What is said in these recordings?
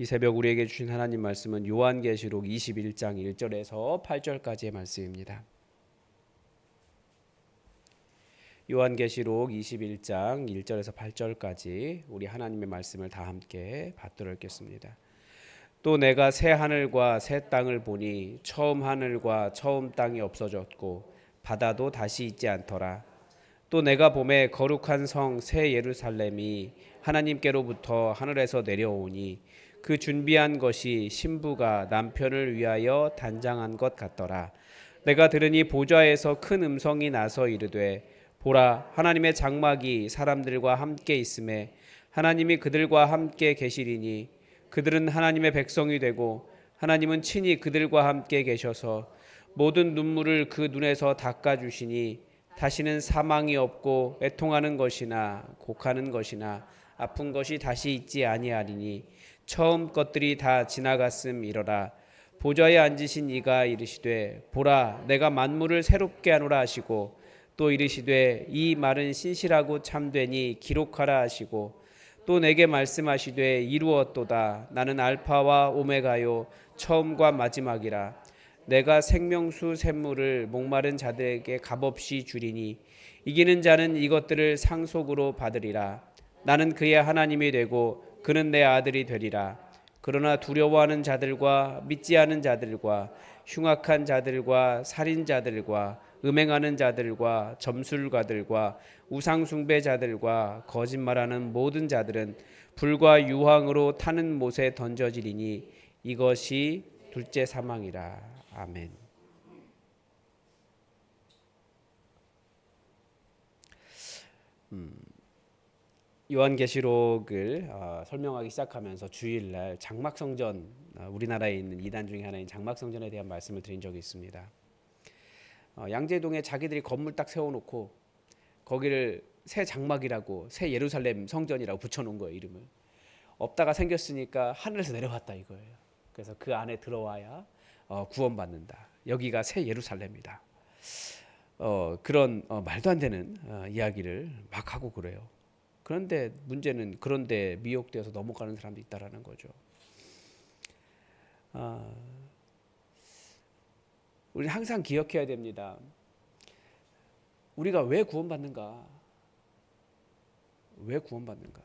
이 새벽 우리에게 주신 하나님 말씀은 요한계시록 21장 1절에서 8절까지의 말씀입니다. 요한계시록 21장 1절에서 8절까지 우리 하나님의 말씀을 다 함께 받들어 읽겠습니다. 또 내가 새 하늘과 새 땅을 보니 처음 하늘과 처음 땅이 없어졌고 바다도 다시 있지 않더라. 또 내가 보매 거룩한 성 새 예루살렘이 하나님께로부터 하늘에서 내려오니 그 준비한 것이 신부가 남편을 위하여 단장한 것 같더라. 내가 들으니 보좌에서 큰 음성이 나서 이르되 보라, 하나님의 장막이 사람들과 함께 있음에 하나님이 그들과 함께 계시리니 그들은 하나님의 백성이 되고 하나님은 친히 그들과 함께 계셔서 모든 눈물을 그 눈에서 닦아주시니 다시는 사망이 없고 애통하는 것이나 곡하는 것이나 아픈 것이 다시 있지 아니하리니 처음 것들이 다 지나갔음이러라. 보좌에 앉으신 이가 이르시되 보라, 내가 만물을 새롭게 하노라 하시고 또 이르시되 이 말은 신실하고 참되니 기록하라 하시고 또 내게 말씀하시되 이루었도다. 나는 알파와 오메가요 처음과 마지막이라. 내가 생명수 샘물을 목마른 자들에게 값없이 주리니 이기는 자는 이것들을 상속으로 받으리라. 나는 그의 하나님이 되고 그는 내 아들이 되리라. 그러나 두려워하는 자들과 믿지 않은 자들과 흉악한 자들과 살인자들과 음행하는 자들과 점술가들과 우상숭배자들과 거짓말하는 모든 자들은 불과 유황으로 타는 못에 던져지리니 이것이 둘째 사망이라. 아멘. 요한계시록을 설명하기 시작하면서 주일날 장막성전, 우리나라에 있는 이단 중에 하나인 장막성전에 대한 말씀을 드린 적이 있습니다. 양재동에 자기들이 건물 딱 세워놓고 거기를 새 장막이라고, 새 예루살렘 성전이라고 붙여놓은 거예요, 이름을. 없다가 생겼으니까 하늘에서 내려왔다 이거예요. 그래서 그 안에 들어와야 구원받는다. 여기가 새 예루살렘이다. 그런 말도 안 되는 이야기를 막 하고 그래요. 그런데 문제는 그런데 미혹되어서 넘어가는 사람도 있다라는 거죠. 우리는 항상 기억해야 됩니다. 우리가 왜 구원받는가? 왜 구원받는가?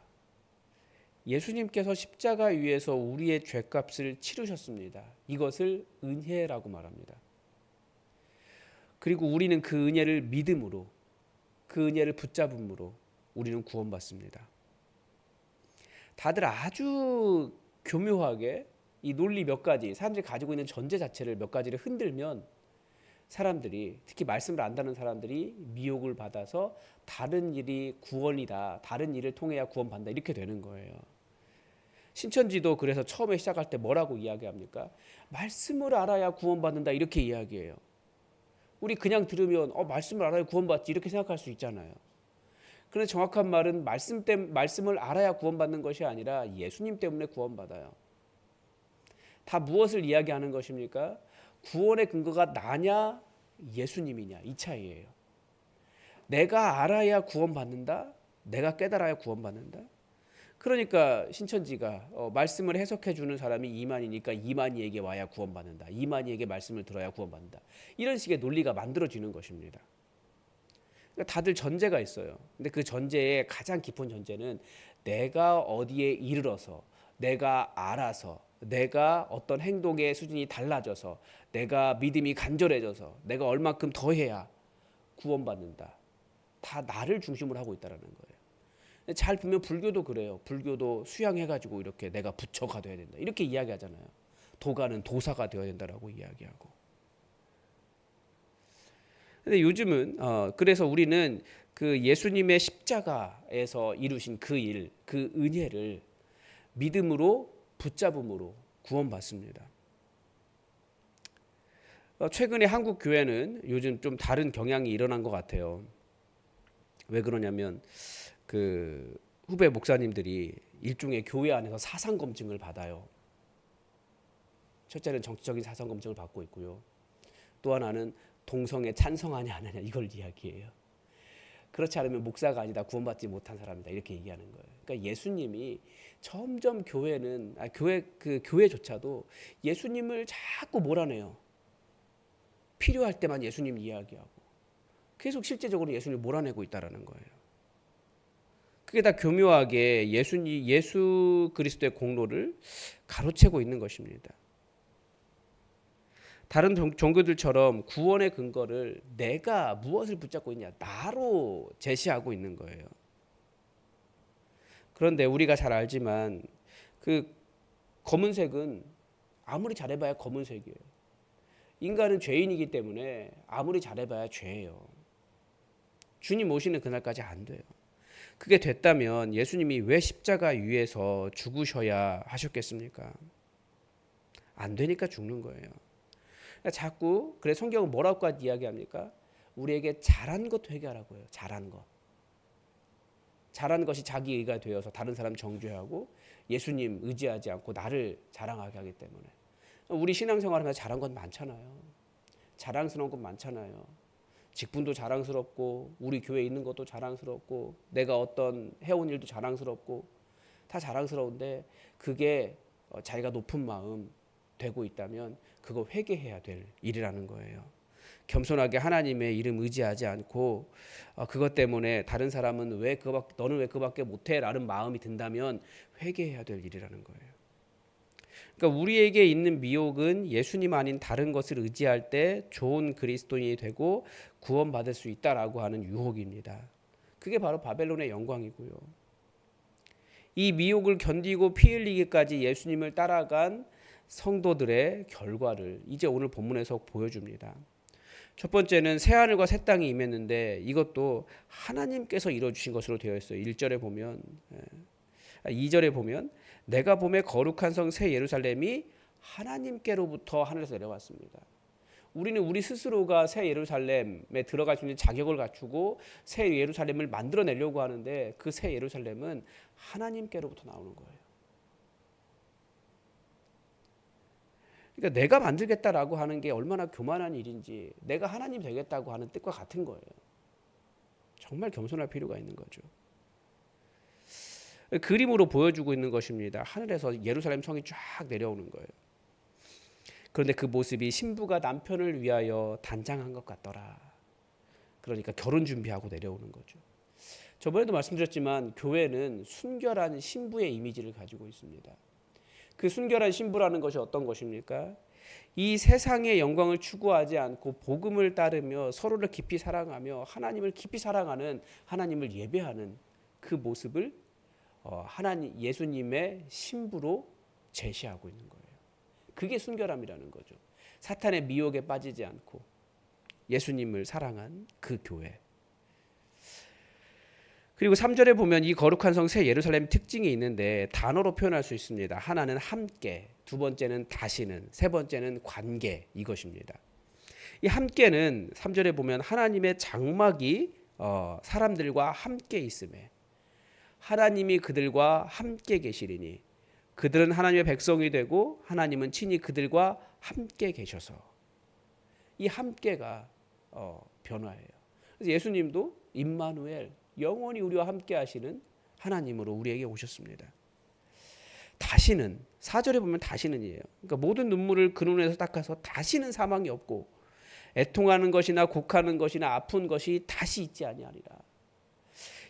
예수님께서 십자가 위에서 우리의 죄값을 치르셨습니다. 이것을 은혜라고 말합니다. 그리고 우리는 그 은혜를 믿음으로, 그 은혜를 붙잡음으로 우리는 구원받습니다. 다들 아주 교묘하게 이 논리 몇 가지, 사람들이 가지고 있는 전제 자체를 몇 가지를 흔들면 사람들이, 특히 말씀을 안다는 사람들이 미혹을 받아서 다른 일이 구원이다, 다른 일을 통해야 구원받는다 이렇게 되는 거예요. 신천지도 그래서 처음에 시작할 때 뭐라고 이야기합니까? 말씀을 알아야 구원받는다 이렇게 이야기해요. 우리 그냥 들으면 말씀을 알아야 구원받지 이렇게 생각할 수 있잖아요. 그런데 정확한 말은 말씀을 알아야 구원받는 것이 아니라 예수님 때문에 구원받아요. 다 무엇을 이야기하는 것입니까? 구원의 근거가 나냐 예수님이냐 이 차이예요. 내가 알아야 구원받는다. 내가 깨달아야 구원받는다. 그러니까 신천지가 말씀을 해석해 주는 사람이 이만희니까 이만희에게 와야 구원받는다. 이만희에게 말씀을 들어야 구원받는다. 이런 식의 논리가 만들어지는 것입니다. 그러니까 다들 전제가 있어요. 근데 그 전제의 가장 깊은 전제는 내가 어디에 이르러서, 내가 알아서, 내가 어떤 행동의 수준이 달라져서, 내가 믿음이 간절해져서, 내가 얼마큼 더 해야 구원받는다. 다 나를 중심으로 하고 있다는 거예요. 잘 보면 불교도 그래요. 불교도 수양해가지고 이렇게 내가 부처가 돼야 된다. 이렇게 이야기하잖아요. 도가는 도사가 되어야 된다라고 이야기하고. 근데 요즘은 그래서 우리는 그 예수님의 십자가에서 이루신 그 일, 그 은혜를 믿음으로 붙잡음으로 구원받습니다. 최근에 한국 교회는 요즘 좀 다른 경향이 일어난 것 같아요. 왜 그러냐면 그 후배 목사님들이 일종의 교회 안에서 사상 검증을 받아요. 첫째는 정치적인 사상 검증을 받고 있고요. 또 하나는 동성애 찬성하냐 안 하냐 이걸 이야기해요. 그렇지 않으면 목사가 아니다, 구원받지 못한 사람이다, 이렇게 얘기하는 거예요. 그러니까 예수님이 점점 교회조차도 예수님을 자꾸 몰아내요. 필요할 때만 예수님 이야기하고 계속 실제적으로 예수님을 몰아내고 있다라는 거예요. 그게 다 교묘하게 예수 그리스도의 공로를 가로채고 있는 것입니다. 다른 종교들처럼 구원의 근거를 내가 무엇을 붙잡고 있냐, 나로 제시하고 있는 거예요. 그런데 우리가 잘 알지만 그 검은색은 아무리 잘해봐야 검은색이에요. 인간은 죄인이기 때문에 아무리 잘해봐야 죄예요. 주님 오시는 그날까지 안 돼요. 그게 됐다면 예수님이 왜 십자가 위에서 죽으셔야 하셨겠습니까? 안 되니까 죽는 거예요. 자꾸 그래 성경은 뭐라고까지 이야기합니까? 우리에게 잘한 것 회개하라고 해요. 잘한 것. 잘한 것이 자기 의가 되어서 다른 사람 정죄하고 예수님 의지하지 않고 나를 자랑하게 하기 때문에. 우리 신앙생활하면서 잘한 건 많잖아요. 자랑스러운 건 많잖아요. 직분도 자랑스럽고 우리 교회에 있는 것도 자랑스럽고 내가 어떤 해온 일도 자랑스럽고 다 자랑스러운데 그게 자기가 높은 마음 되고 있다면 그거 회개해야 될 일이라는 거예요. 겸손하게 하나님의 이름 의지하지 않고 그것 때문에 다른 사람은 너는 왜 그거밖에 못해? 라는 마음이 든다면 회개해야 될 일이라는 거예요. 그러니까 우리에게 있는 미혹은 예수님 아닌 다른 것을 의지할 때 좋은 그리스도인이 되고 구원받을 수 있다라고 하는 유혹입니다. 그게 바로 바벨론의 영광이고요. 이 미혹을 견디고 피 흘리기까지 예수님을 따라간 성도들의 결과를 이제 오늘 본문에서 보여줍니다. 첫 번째는 새하늘과 새 땅이 임했는데 이것도 하나님께서 이루어주신 것으로 되어 있어요. 1절에 보면 2절에 보면 내가 봄에 거룩한 성 새 예루살렘이 하나님께로부터 하늘에서 내려왔습니다. 우리는 우리 스스로가 새 예루살렘에 들어갈 수 있는 자격을 갖추고 새 예루살렘을 만들어내려고 하는데 그 새 예루살렘은 하나님께로부터 나오는 거예요. 그러니까 내가 만들겠다라고 하는 게 얼마나 교만한 일인지 내가 하나님 되겠다고 하는 뜻과 같은 거예요. 정말 겸손할 필요가 있는 거죠. 그림으로 보여주고 있는 것입니다. 하늘에서 예루살렘 성이 쫙 내려오는 거예요. 그런데 그 모습이 신부가 남편을 위하여 단장한 것 같더라. 그러니까 결혼 준비하고 내려오는 거죠. 저번에도 말씀드렸지만 교회는 순결한 신부의 이미지를 가지고 있습니다. 그 순결한 신부라는 것이 어떤 것입니까? 이 세상의 영광을 추구하지 않고 복음을 따르며 서로를 깊이 사랑하며 하나님을 깊이 사랑하는 하나님을 예배하는 그 모습을 하나님 예수님의 신부로 제시하고 있는 거예요. 그게 순결함이라는 거죠. 사탄의 미혹에 빠지지 않고 예수님을 사랑한 그 교회. 그리고 3절에 보면 이 거룩한 성 새 예루살렘 특징이 있는데 단어로 표현할 수 있습니다. 하나는 함께, 두 번째는 다시는, 세 번째는 관계, 이것입니다. 이 함께는 3절에 보면 하나님의 장막이 사람들과 함께 있음에 하나님이 그들과 함께 계시리니 그들은 하나님의 백성이 되고 하나님은 친히 그들과 함께 계셔서 이 함께가 변화예요. 그래서 예수님도 임마누엘, 영원히 우리와 함께 하시는 하나님으로 우리에게 오셨습니다. 다시는 4절에 보면 다시는이에요. 그러니까 모든 눈물을 그 눈에서 닦아서 다시는 사망이 없고 애통하는 것이나 곡하는 것이나 아픈 것이 다시 있지 아니하리라.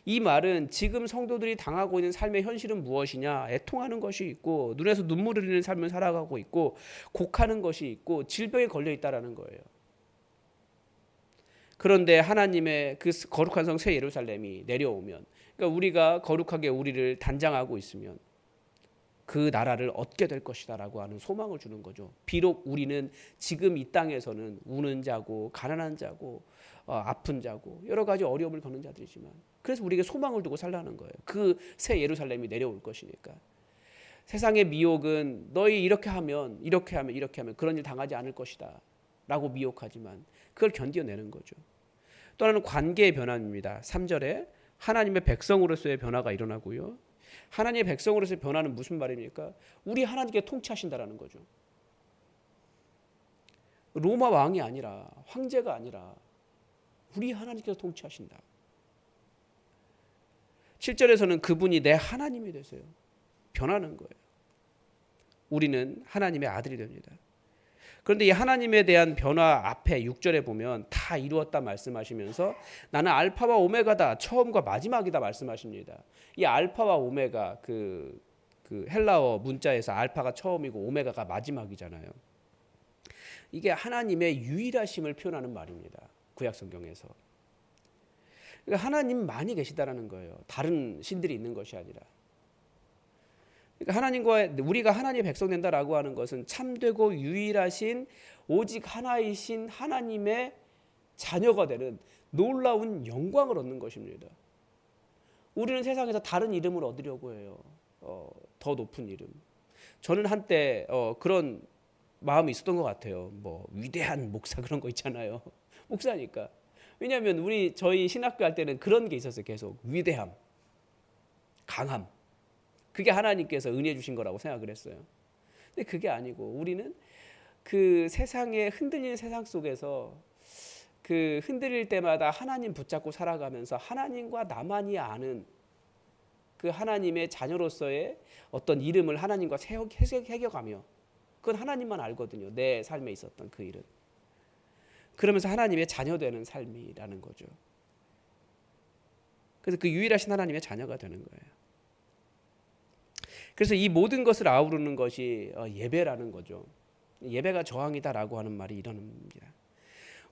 이 말은 지금 성도들이 당하고 있는 삶의 현실은 무엇이냐? 애통하는 것이 있고 눈에서 눈물 흘리는 삶을 살아가고 있고 곡하는 것이 있고 질병에 걸려 있다라는 거예요. 그런데 하나님의 그 거룩한 성 새 예루살렘이 내려오면, 그러니까 우리가 거룩하게 우리를 단장하고 있으면 그 나라를 얻게 될 것이다라고 하는 소망을 주는 거죠. 비록 우리는 지금 이 땅에서는 우는 자고 가난한 자고 아픈 자고 여러 가지 어려움을 겪는 자들이지만 그래서 우리에게 소망을 두고 살라는 거예요. 그 새 예루살렘이 내려올 것이니까. 세상의 미혹은 너희 이렇게 하면 그런 일 당하지 않을 것이다 라고 미혹하지만 그걸 견뎌내는 거죠. 또 하나는 관계의 변화입니다. 3절에 하나님의 백성으로서의 변화가 일어나고요. 하나님의 백성으로서의 변화는 무슨 말입니까? 우리 하나님께 통치하신다라는 거죠. 로마 왕이 아니라 황제가 아니라 우리 하나님께서 통치하신다. 7절에서는 그분이 내 하나님이 되세요. 변하는 거예요. 우리는 하나님의 아들이 됩니다. 그런데 이 하나님에 대한 변화 앞에 6절에 보면 다 이루었다 말씀하시면서 나는 알파와 오메가다, 처음과 마지막이다 말씀하십니다. 이 알파와 오메가 그 헬라어 문자에서 알파가 처음이고 오메가가 마지막이잖아요. 이게 하나님의 유일하심을 표현하는 말입니다. 구약 성경에서. 그러니까 하나님만이 계시다라는 거예요. 다른 신들이 있는 것이 아니라. 그러니까 하나님과 우리가 하나님의 백성 된다라고 하는 것은 참되고 유일하신 오직 하나이신 하나님의 자녀가 되는 놀라운 영광을 얻는 것입니다. 우리는 세상에서 다른 이름을 얻으려고 해요. 더 높은 이름. 저는 한때 그런 마음이 있었던 것 같아요. 뭐 위대한 목사 그런 거 있잖아요. 목사니까. 왜냐하면 저희 신학교 할 때는 그런 게 있었어요. 계속 위대함, 강함. 그게 하나님께서 은혜 주신 거라고 생각을 했어요. 근데 그게 아니고 우리는 그 세상에 흔들리는 세상 속에서 그 흔들릴 때마다 하나님 붙잡고 살아가면서 하나님과 나만이 아는 그 하나님의 자녀로서의 어떤 이름을 하나님과 새겨가며 그건 하나님만 알거든요. 내 삶에 있었던 그 일은. 그러면서 하나님의 자녀 되는 삶이라는 거죠. 그래서 그 유일하신 하나님의 자녀가 되는 거예요. 그래서 이 모든 것을 아우르는 것이 예배라는 거죠. 예배가 저항이다라고 하는 말이 이런 겁니다.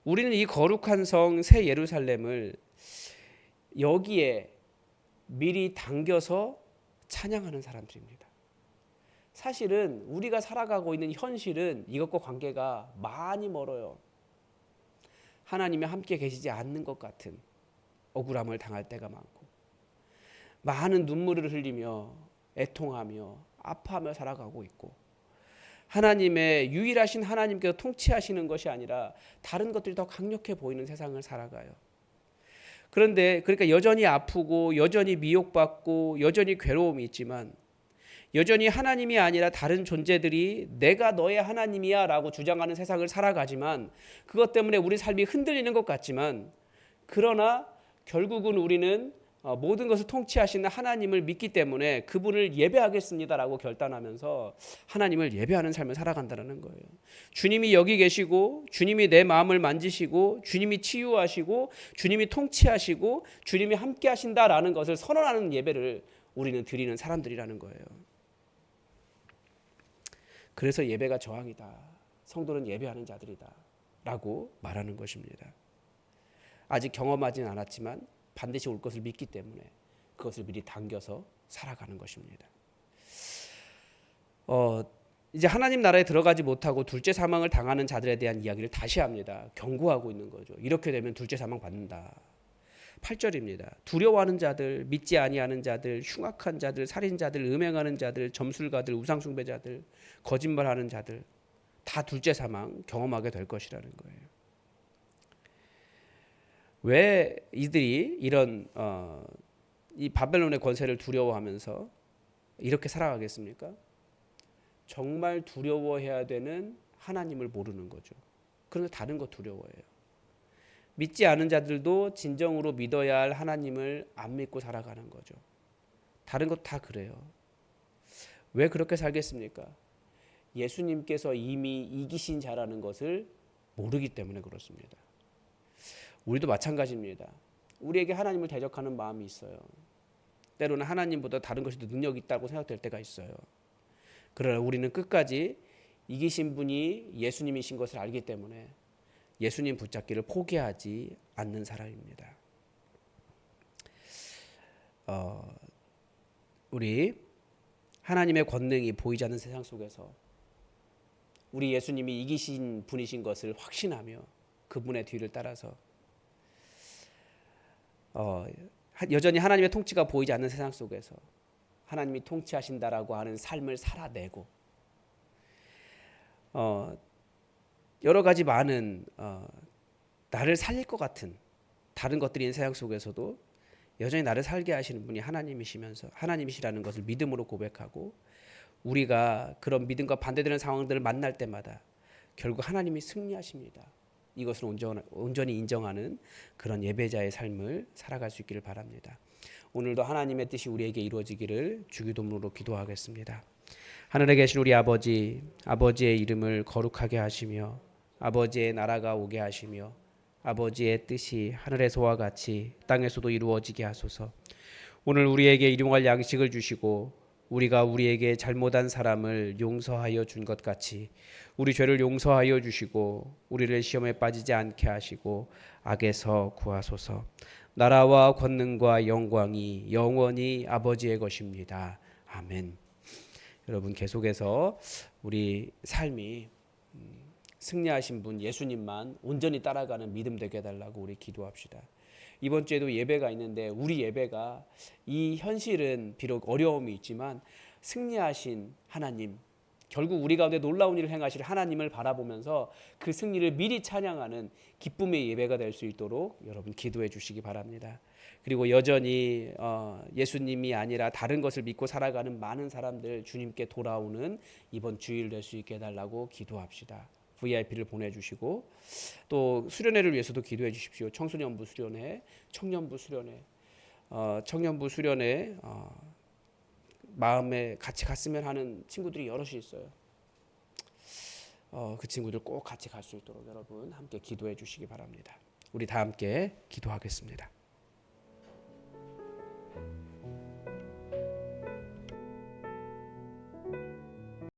우리는 이 거룩한 성 새 예루살렘을 여기에 미리 당겨서 찬양하는 사람들입니다. 사실은 우리가 살아가고 있는 현실은 이것과 관계가 많이 멀어요. 하나님이 함께 계시지 않는 것 같은 억울함을 당할 때가 많고 많은 눈물을 흘리며 애통하며 아파하며 살아가고 있고 하나님의 유일하신 하나님께서 통치하시는 것이 아니라 다른 것들이 더 강력해 보이는 세상을 살아가요. 그런데 그러니까 여전히 아프고 여전히 미혹받고 여전히 괴로움이 있지만 여전히 하나님이 아니라 다른 존재들이 내가 너의 하나님이야 라고 주장하는 세상을 살아가지만 그것 때문에 우리 삶이 흔들리는 것 같지만 그러나 결국은 우리는 모든 것을 통치하시는 하나님을 믿기 때문에 그분을 예배하겠습니다라고 결단하면서 하나님을 예배하는 삶을 살아간다는 거예요. 주님이 여기 계시고 주님이 내 마음을 만지시고 주님이 치유하시고 주님이 통치하시고 주님이 함께 하신다라는 것을 선언하는 예배를 우리는 드리는 사람들이라는 거예요. 그래서 예배가 저항이다. 성도는 예배하는 자들이다. 라고 말하는 것입니다. 아직 경험하지는 않았지만 반드시 올 것을 믿기 때문에 그것을 미리 당겨서 살아가는 것입니다. 이제 하나님 나라에 들어가지 못하고 둘째 사망을 당하는 자들에 대한 이야기를 다시 합니다. 경고하고 있는 거죠. 이렇게 되면 둘째 사망 받는다. 8절입니다. 두려워하는 자들, 믿지 아니하는 자들, 흉악한 자들, 살인자들, 음행하는 자들, 점술가들, 우상숭배자들, 거짓말하는 자들 다 둘째 사망 경험하게 될 것이라는 거예요. 왜 이들이 이런 이 바벨론의 권세를 두려워하면서 이렇게 살아가겠습니까? 정말 두려워해야 되는 하나님을 모르는 거죠. 그런데 다른 거 두려워해요. 믿지 않은 자들도 진정으로 믿어야 할 하나님을 안 믿고 살아가는 거죠. 다른 것 다 그래요. 왜 그렇게 살겠습니까? 예수님께서 이미 이기신 자라는 것을 모르기 때문에 그렇습니다. 우리도 마찬가지입니다. 우리에게 하나님을 대적하는 마음이 있어요. 때로는 하나님보다 다른 것이 더 능력이 있다고 생각될 때가 있어요. 그러나 우리는 끝까지 이기신 분이 예수님이신 것을 알기 때문에 예수님 붙잡기를 포기하지 않는 사람입니다. 우리 하나님의 권능이 보이지 않는 세상 속에서 우리 예수님이 이기신 분이신 것을 확신하며 그분의 뒤를 따라서 여전히 하나님의 통치가 보이지 않는 세상 속에서 하나님이 통치하신다라고 하는 삶을 살아내고 여러 가지 많은 나를 살릴 것 같은 다른 것들이 있는 세상 속에서도 여전히 나를 살게 하시는 분이 하나님이시라는 것을 믿음으로 고백하고 우리가 그런 믿음과 반대되는 상황들을 만날 때마다 결국 하나님이 승리하십니다. 이것을 온전히 인정하는 그런 예배자의 삶을 살아갈 수 있기를 바랍니다. 오늘도 하나님의 뜻이 우리에게 이루어지기를 주기도문으로 기도하겠습니다. 하늘에 계신 우리 아버지, 아버지의 이름을 거룩하게 하시며 아버지의 나라가 오게 하시며 아버지의 뜻이 하늘에서와 같이 땅에서도 이루어지게 하소서. 오늘 우리에게 일용할 양식을 주시고 우리가 우리에게 잘못한 사람을 용서하여 준 것 같이 우리 죄를 용서하여 주시고 우리를 시험에 빠지지 않게 하시고 악에서 구하소서. 나라와 권능과 영광이 영원히 아버지의 것입니다. 아멘. 여러분 계속해서 우리 삶이 승리하신 분 예수님만 온전히 따라가는 믿음 되게 해달라고 우리 기도합시다. 이번 주에도 예배가 있는데 우리 예배가 이 현실은 비록 어려움이 있지만 승리하신 하나님, 결국 우리 가운데 놀라운 일을 행하실 하나님을 바라보면서 그 승리를 미리 찬양하는 기쁨의 예배가 될 수 있도록 여러분 기도해 주시기 바랍니다. 그리고 여전히 예수님이 아니라 다른 것을 믿고 살아가는 많은 사람들 주님께 돌아오는 이번 주일 될 수 있게 해달라고 기도합시다. VIP를 보내주시고 또 수련회를 위해서도 기도해 주십시오. 청소년부 수련회, 청년부 수련회, 청년부 수련회 마음에 같이 갔으면 하는 친구들이 여럿이 있어요. 그 친구들 꼭 같이 갈 수 있도록 여러분 함께 기도해 주시기 바랍니다. 우리 다 함께 기도하겠습니다.